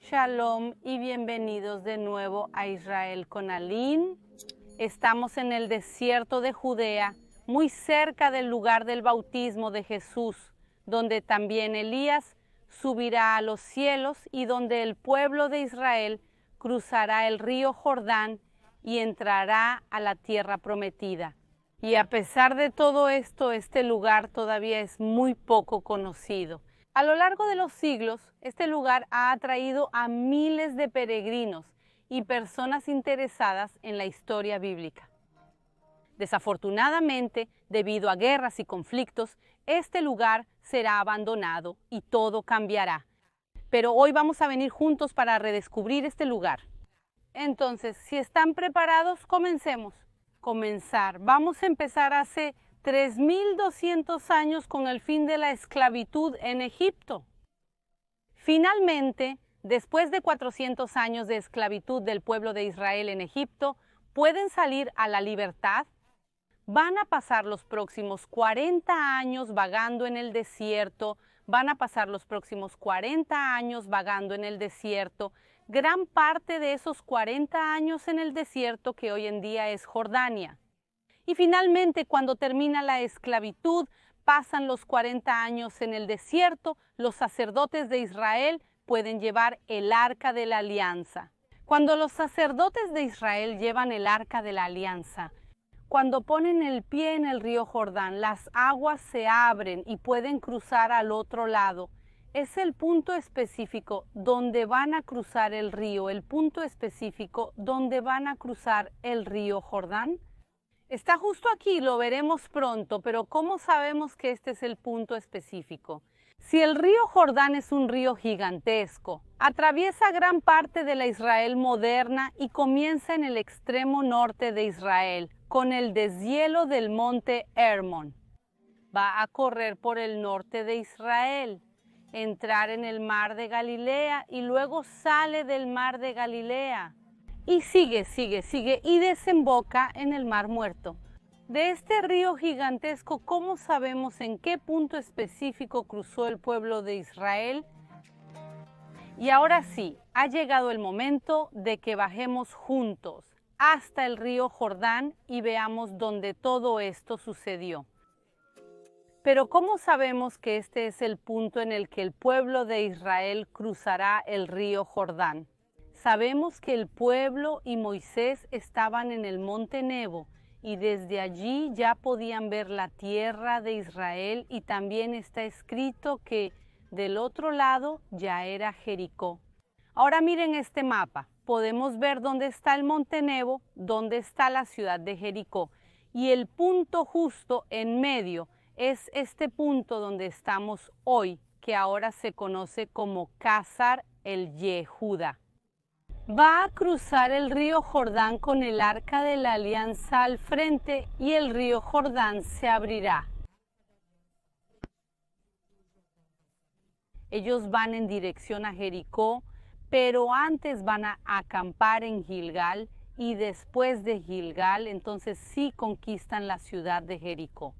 Shalom y bienvenidos de nuevo a Israel con Aline. Estamos en el desierto de Judea, muy cerca del lugar del bautismo de Jesús, donde también Elías subirá a los cielos y donde el pueblo de Israel cruzará el río Jordán y entrará a la tierra prometida. Y a pesar de todo esto, este lugar todavía es muy poco conocido. A lo largo de los siglos, este lugar ha atraído a miles de peregrinos y personas interesadas en la historia bíblica. Desafortunadamente, debido a guerras y conflictos, este lugar será abandonado y todo cambiará. Pero hoy vamos a venir juntos para redescubrir este lugar. Entonces, si están preparados, comencemos. Vamos a empezar hace 3.200 años con el fin de la esclavitud en Egipto. Finalmente, después de 400 años de esclavitud del pueblo de Israel en Egipto, pueden salir a la libertad. Van a pasar los próximos 40 años vagando en el desierto. Gran parte de esos 40 años en el desierto que hoy en día es Jordania. Y finalmente, cuando termina la esclavitud, pasan los 40 años en el desierto, los sacerdotes de Israel pueden llevar el Arca de la Alianza. Cuando los sacerdotes de Israel llevan el Arca de la Alianza, cuando ponen el pie en el río Jordán, las aguas se abren y pueden cruzar al otro lado. Es el punto específico donde van a cruzar el río, Jordán. Está justo aquí, lo veremos pronto, pero ¿cómo sabemos que este es el punto específico? Si el río Jordán es un río gigantesco, atraviesa gran parte de la Israel moderna y comienza en el extremo norte de Israel, con el deshielo del monte Hermón. Va a correr por el norte de Israel, entrar en el mar de Galilea y luego sale del mar de Galilea. Y sigue y desemboca en el Mar Muerto. De este río gigantesco, ¿cómo sabemos en qué punto específico cruzó el pueblo de Israel? Y ahora sí, ha llegado el momento de que bajemos juntos hasta el río Jordán y veamos dónde todo esto sucedió. Pero ¿cómo sabemos que este es el punto en el que el pueblo de Israel cruzará el río Jordán? Sabemos que el pueblo y Moisés estaban en el monte Nebo y desde allí ya podían ver la tierra de Israel y también está escrito que del otro lado ya era Jericó. Ahora miren este mapa, podemos ver dónde está el monte Nebo, dónde está la ciudad de Jericó y el punto justo en medio es este punto donde estamos hoy, que ahora se conoce como Khazar el Yehuda. Va a cruzar el río Jordán con el Arca de la Alianza al frente y el río Jordán se abrirá. Ellos van en dirección a Jericó, pero antes van a acampar en Gilgal y después de Gilgal, entonces sí conquistan la ciudad de Jericó.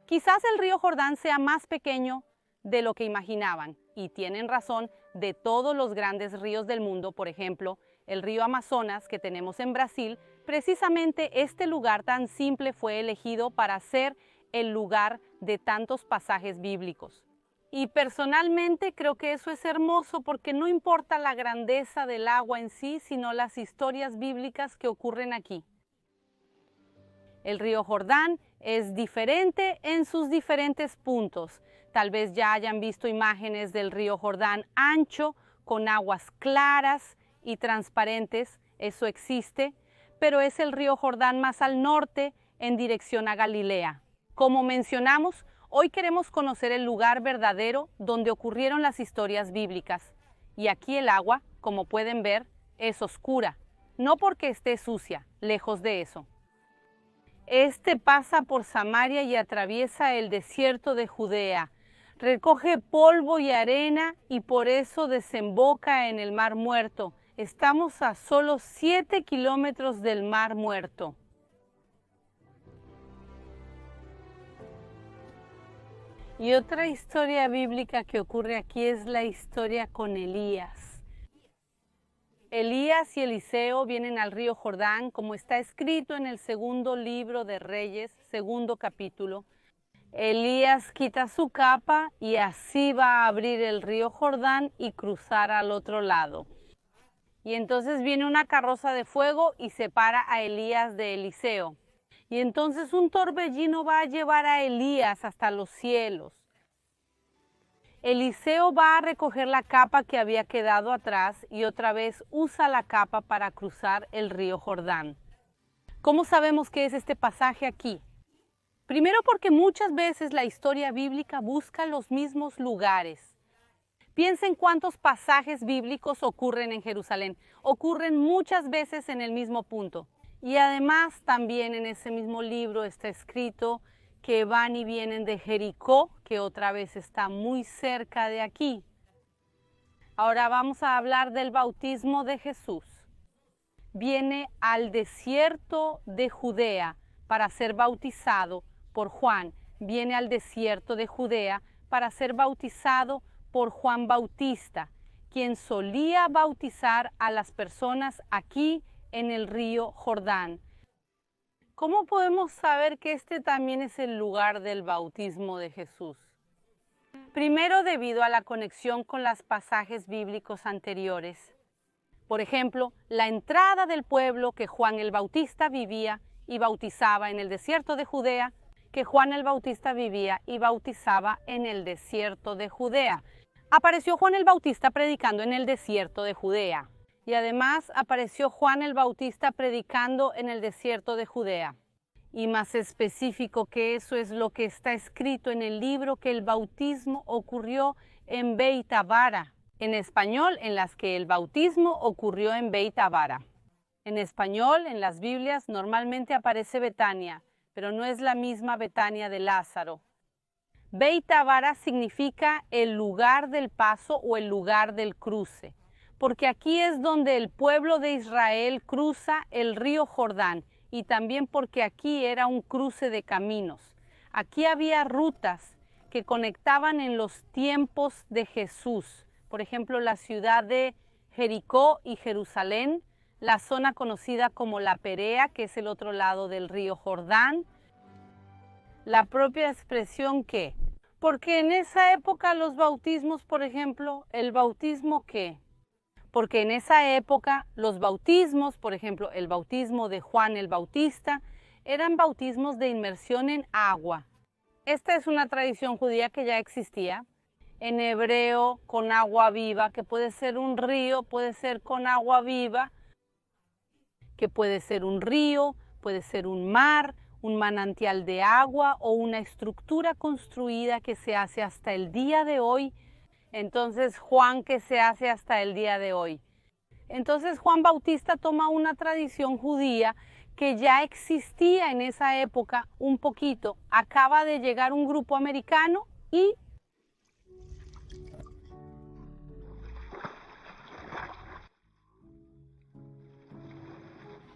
Quizás el río Jordán sea más pequeño de lo que imaginaban, y tienen razón. De todos los grandes ríos del mundo, por ejemplo, el río Amazonas que tenemos en Brasil, precisamente este lugar tan simple fue elegido para ser el lugar de tantos pasajes bíblicos. Y personalmente creo que eso es hermoso porque no importa la grandeza del agua en sí, sino las historias bíblicas que ocurren aquí. El río Jordán es diferente en sus diferentes puntos. Tal vez ya hayan visto imágenes del río Jordán ancho, con aguas claras y transparentes, eso existe, pero es el río Jordán más al norte en dirección a Galilea. Como mencionamos, hoy queremos conocer el lugar verdadero donde ocurrieron las historias bíblicas. Y aquí el agua, como pueden ver, es oscura, no porque esté sucia, lejos de eso. Este pasa por Samaria y atraviesa el desierto de Judea. Recoge polvo y arena y por eso desemboca en el Mar Muerto. Estamos a solo 7 kilómetros del Mar Muerto. Y otra historia bíblica que ocurre aquí es la historia con Elías. Elías y Eliseo vienen al río Jordán, como está escrito en el segundo libro de Reyes, segundo capítulo. Elías quita su capa y así va a abrir el río Jordán y cruzar al otro lado. Y entonces viene una carroza de fuego y separa a Elías de Eliseo. Y entonces un torbellino va a llevar a Elías hasta los cielos. Eliseo va a recoger la capa que había quedado atrás y otra vez usa la capa para cruzar el río Jordán. ¿Cómo sabemos que es este pasaje aquí? Primero porque muchas veces la historia bíblica busca los mismos lugares. Piensen cuántos pasajes bíblicos ocurren en Jerusalén. Ocurren muchas veces en el mismo punto. Y además también en ese mismo libro está escrito que van y vienen de Jericó, que otra vez está muy cerca de aquí. Ahora vamos a hablar del bautismo de Jesús. Viene al desierto de Judea para ser bautizado por Juan. Viene al desierto de Judea para ser bautizado por Juan Bautista, quien solía bautizar a las personas aquí en el río Jordán. ¿Cómo podemos saber que este también es el lugar del bautismo de Jesús? Primero, debido a la conexión con los pasajes bíblicos anteriores. Por ejemplo, la entrada del pueblo que Juan el Bautista vivía y bautizaba en el desierto de Judea, que Juan el Bautista vivía y bautizaba en el desierto de Judea. Apareció Juan el Bautista predicando en el desierto de Judea. Y además apareció Juan el Bautista predicando en el desierto de Judea. Y más específico que eso es lo que está escrito en el libro que el bautismo ocurrió en Beit Abara. En español, en las que el bautismo ocurrió en Beit Abara. En español, en las Biblias, normalmente aparece Betania, pero no es la misma Betania de Lázaro. Beit Abara significa el lugar del paso o el lugar del cruce, porque aquí es donde el pueblo de Israel cruza el río Jordán y también porque aquí era un cruce de caminos. Aquí había rutas que conectaban en los tiempos de Jesús. Por ejemplo, la ciudad de Jericó y Jerusalén, la zona conocida como la Perea, que es el otro lado del río Jordán. La propia expresión ¿qué? Porque en esa época los bautismos, por ejemplo, ¿el bautismo qué? Porque en esa época los bautismos, por ejemplo, el bautismo de Juan el Bautista, eran bautismos de inmersión en agua. Esta es una tradición judía que ya existía. En hebreo, con agua viva, que puede ser un río, puede ser con agua viva, que puede ser un río, puede ser un mar, un manantial de agua o una estructura construida que se hace hasta el día de hoy. Entonces, Juan, que se hace hasta el día de hoy. Entonces, Juan Bautista toma una tradición judía que ya existía en esa época un poquito. Acaba de llegar un grupo americano y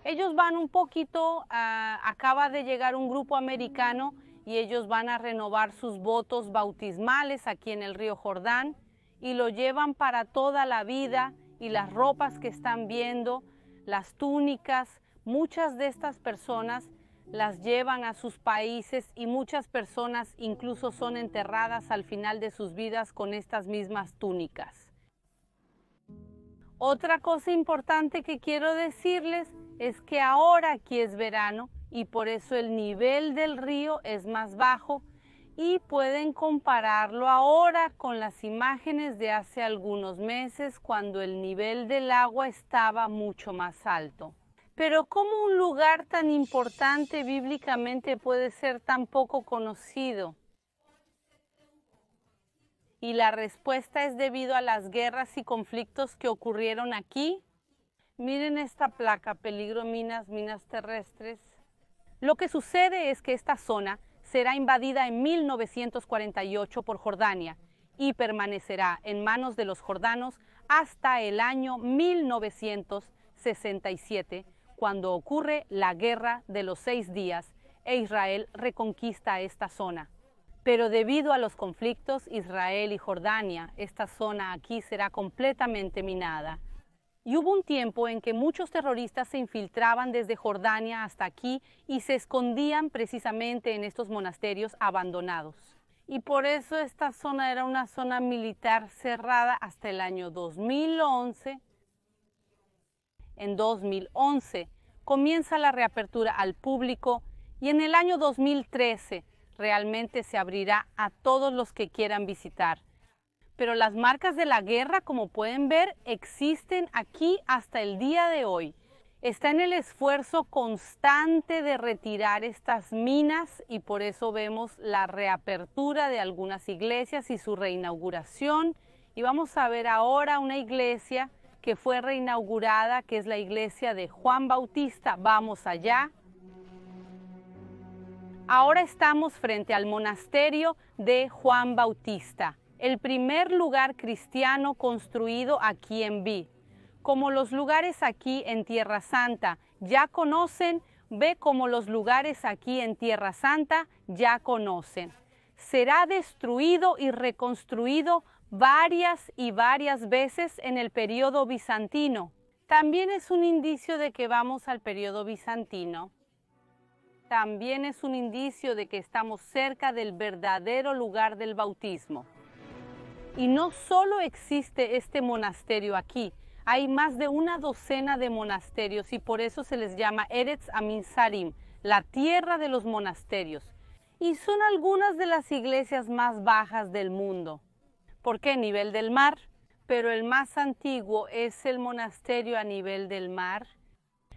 ellos van un poquito, acaba de llegar un grupo americano y ellos van a renovar sus votos bautismales aquí en el río Jordán y lo llevan para toda la vida, y las ropas que están viendo, las túnicas, muchas de estas personas las llevan a sus países y muchas personas incluso son enterradas al final de sus vidas con estas mismas túnicas. Otra cosa importante que quiero decirles es que ahora aquí es verano y por eso el nivel del río es más bajo y pueden compararlo ahora con las imágenes de hace algunos meses cuando el nivel del agua estaba mucho más alto. Pero ¿cómo un lugar tan importante bíblicamente puede ser tan poco conocido? Y la respuesta es debido a las guerras y conflictos que ocurrieron aquí. Miren esta placa, peligro minas terrestres. Lo que sucede es que esta zona será invadida en 1948 por Jordania y permanecerá en manos de los jordanos hasta el año 1967, cuando ocurre la Guerra de los 6 días e Israel reconquista esta zona. Pero debido a los conflictos Israel y Jordania, esta zona aquí será completamente minada. Y hubo un tiempo en que muchos terroristas se infiltraban desde Jordania hasta aquí y se escondían precisamente en estos monasterios abandonados. Y por eso esta zona era una zona militar cerrada hasta el año 2011. En 2011 comienza la reapertura al público y en el año 2013 realmente se abrirá a todos los que quieran visitar. Pero las marcas de la guerra, como pueden ver, existen aquí hasta el día de hoy. Está en el esfuerzo constante de retirar estas minas y por eso vemos la reapertura de algunas iglesias y su reinauguración. Y vamos a ver ahora una iglesia que fue reinaugurada, que es la iglesia de Juan Bautista. Vamos allá. Ahora estamos frente al monasterio de Juan Bautista, el primer lugar cristiano construido aquí en Vi. Como los lugares aquí en Tierra Santa ya conocen, ve como los lugares aquí en Tierra Santa ya conocen. Será destruido y reconstruido varias y varias veces en el periodo bizantino. También es un indicio de que vamos al periodo bizantino. También es un indicio de que estamos cerca del verdadero lugar del bautismo. Y no solo existe este monasterio aquí, hay más de una docena de monasterios y por eso se les llama Eretz Aminsarim, la tierra de los monasterios. Y son algunas de las iglesias más bajas del mundo. ¿Por qué? Nivel del mar, pero el más antiguo es el monasterio a nivel del mar.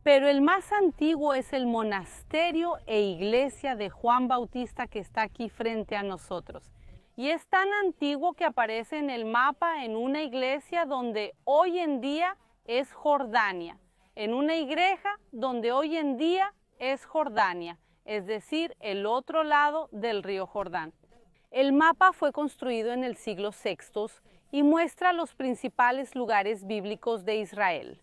Pero el más antiguo es el monasterio e iglesia de Juan Bautista que está aquí frente a nosotros. Y es tan antiguo que aparece en el mapa en una iglesia donde hoy en día es Jordania. En una iglesia donde hoy en día es Jordania, es decir, el otro lado del río Jordán. El mapa fue construido en el siglo VI y muestra los principales lugares bíblicos de Israel.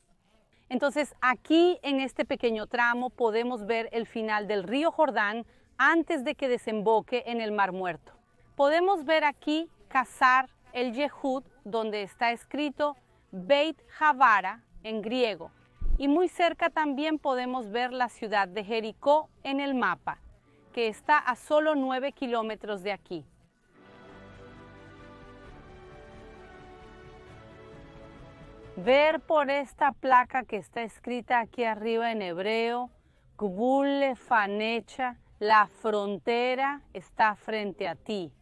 Entonces, aquí en este pequeño tramo podemos ver el final del río Jordán antes de que desemboque en el Mar Muerto. Podemos ver aquí Casar el Yehud, donde está escrito Beit Havara en griego. Y muy cerca también podemos ver la ciudad de Jericó en el mapa, que está a solo 9 kilómetros de aquí. Ver por esta placa que está escrita aquí arriba en hebreo, Gbul Lefanecha, la frontera está frente a ti.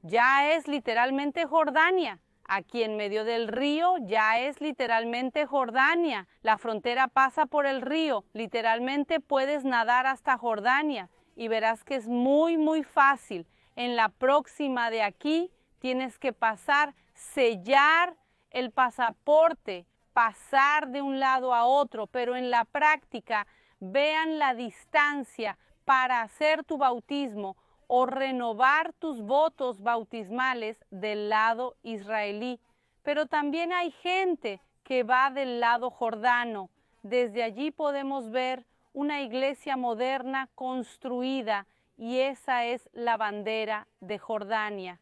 Ya es literalmente Jordania. Aquí en medio del río ya es literalmente Jordania. La frontera pasa por el río. Literalmente puedes nadar hasta Jordania y verás que es muy fácil. En la próxima de aquí tienes que pasar, sellar el pasaporte, pasar de un lado a otro, pero en la práctica vean la distancia para hacer tu bautismo o renovar tus votos bautismales del lado israelí. Pero también hay gente que va del lado jordano. Desde allí podemos ver una iglesia moderna construida y esa es la bandera de Jordania.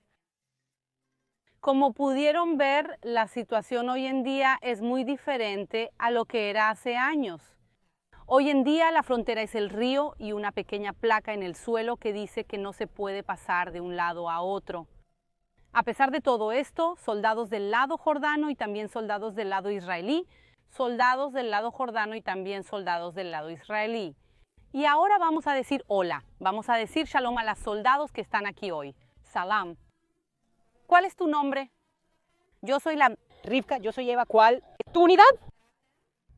Como pudieron ver, la situación hoy en día es muy diferente a lo que era hace años. Hoy en día la frontera es el río y una pequeña placa en el suelo que dice que no se puede pasar de un lado a otro. A pesar de todo esto, soldados del lado jordano y también soldados del lado israelí, soldados del lado jordano y también soldados del lado israelí. Y ahora vamos a decir hola, vamos a decir shalom a los soldados que están aquí hoy. Salam. ¿Cuál es tu nombre? Yo soy la Rivka, yo soy Eva. ¿Cuál es tu unidad?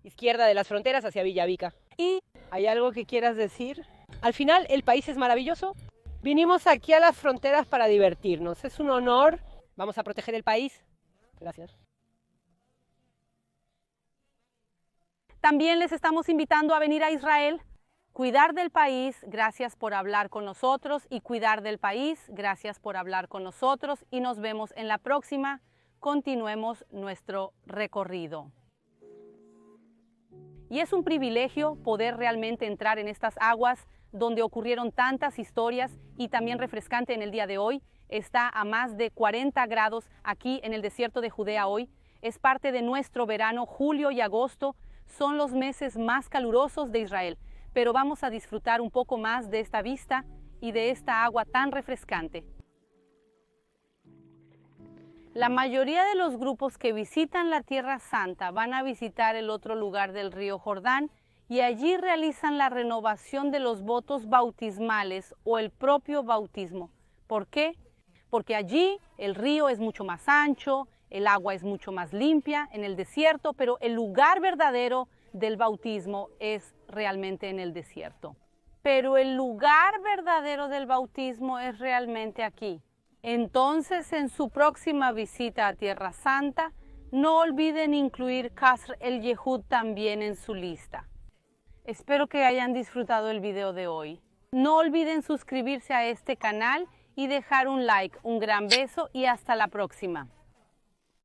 Izquierda de las fronteras hacia Villavica. ¿Y hay algo que quieras decir? Al final, el país es maravilloso. Vinimos aquí a las fronteras para divertirnos. Es un honor. Vamos a proteger el país. Gracias. También les estamos invitando a venir a Israel. Cuidar del país, gracias por hablar con nosotros, y cuidar del país, gracias por hablar con nosotros, y nos vemos en la próxima. Continuemos nuestro recorrido. Y es un privilegio poder realmente entrar en estas aguas donde ocurrieron tantas historias y también refrescante en el día de hoy. Está a más de 40 grados aquí en el desierto de Judea hoy. Es parte de nuestro verano. Julio y agosto son los meses más calurosos de Israel, pero vamos a disfrutar un poco más de esta vista y de esta agua tan refrescante. La mayoría de los grupos que visitan la Tierra Santa van a visitar el otro lugar del río Jordán y allí realizan la renovación de los votos bautismales o el propio bautismo. ¿Por qué? Porque allí el río es mucho más ancho, el agua es mucho más limpia en el desierto, pero el lugar verdadero del bautismo es realmente en el desierto. Pero el lugar verdadero del bautismo es realmente aquí. Entonces, en su próxima visita a Tierra Santa, no olviden incluir Qasr el Yehud también en su lista. Espero que hayan disfrutado el video de hoy. No olviden suscribirse a este canal y dejar un like. Un gran beso y hasta la próxima.